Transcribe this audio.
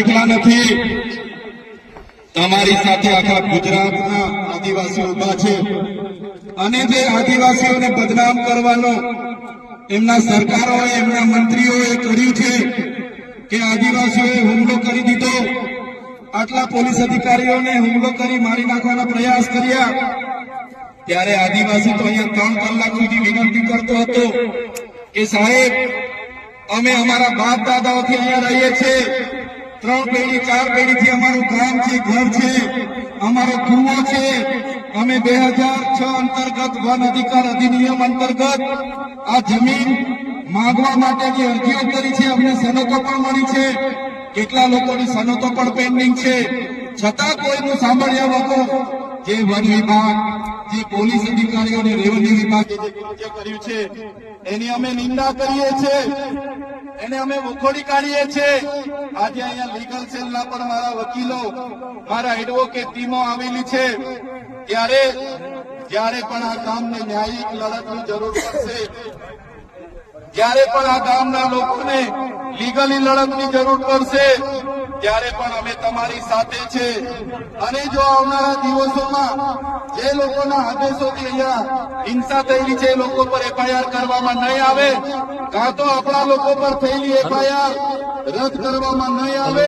એકલા નથી, તમારી સાથે આખા ગુજરાતના આદિવાસીઓ ઉભા છે અને જે આદિવાસીઓને બદનામ કરવાનો એમના સરકારોએ, એમના મંત્રીઓએ કર્યું છે કે આદિવાસીઓએ હુમલો કરી દીધો, આટલા પોલીસ અધિકારીઓને હુમલો કરી મારી નાખવાના પ્રયાસ કર્યા, ત્યારે આદિવાસી તો અહીંયા 3 કલાક સુધી વિનંતી કરતો હતો કે સાહેબ, અમે અમારા બાપ દાદાઓથી અહીંયા રહીએ છીએ, 3 પેઢી 4 પેઢીથી અમારું ગામ છે, ઘર છે, અમારો કુવો છે, અમે 2006 અંતર્ગત વન અધિકાર અધિનિયમ અંતર્ગત આ જમીન માંગવા માટેની અરજીઓ કરી છે, અમને સનતો પણ મળી છે, કેટલા લોકોની સનતો પણ પેન્ડિંગ છે, છતાં કોઈનું સાંભળ્યા વગર જે વન વિભાગ, જે પોલીસ અધિકારીઓ અને રેવન્યુ વિભાગે જે કૃત્ય કર્યું છે એની અમે નિંદા કરીએ છીએ, એને અમે વખોડી કાઢીએ છીએ। આજે અહીંયા લીગલ સેલના પણ મારા વકીલો, મારા એડવોકેટ ટીમો આવેલી છે, જ્યારે પણ આ ગામને ન્યાયિક લડતની જરૂર પડશે, જ્યારે પણ આ ગામના લોકોને લીગલી લડતની જરૂર પડશે, ત્યારે પણ અમે તમારી સાથે છે। અને જો આવનારા દિવસોમાં જે લોકોના આદેશોથી અહીંયા હિંસા થયેલી છે એ લોકો પર એફઆઈઆર કરવામાં નહીં આવે, કાં તો આપણા લોકો પર થયેલી એફઆઈઆર રદ કરવામાં નહીં આવે,